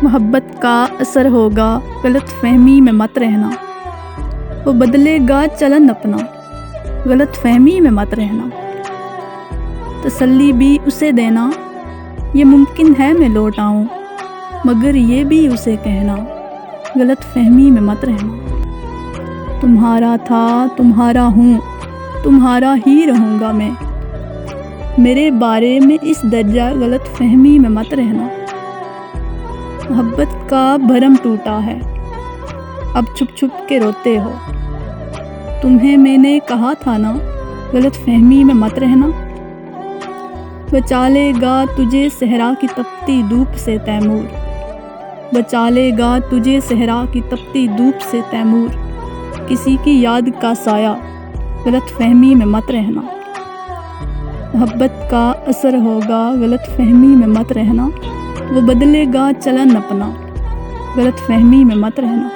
محبت کا اثر ہوگا غلط فہمی میں مت رہنا، وہ بدلے گا چلن اپنا، غلط فہمی میں مت رہنا۔ تسلی بھی اسے دینا، یہ ممکن ہے میں لوٹ آؤں، مگر یہ بھی اسے کہنا، غلط فہمی میں مت رہنا۔ تمہارا تھا تمہارا ہوں، تمہارا ہی رہوں گا میں، میرے بارے میں اس درجہ غلط فہمی میں مت رہنا۔ محبت کا بھرم ٹوٹا ہے، اب چھپ چھپ کے روتے ہو، تمہیں میں نے کہا تھا نا، غلط فہمی میں مت رہنا۔ بچا لے گا تجھے صحرا کی تپتی دھوپ سے تیمور، بچا لے گا تجھے صحرا کی تپتی دھوپ سے تیمور، کسی کی یاد کا سایہ، غلط فہمی میں مت رہنا۔ محبت کا اثر ہوگا غلط فہمی میں مت رہنا، وہ بدلے گا چلن اپنا، غلط فہمی میں مت رہنا۔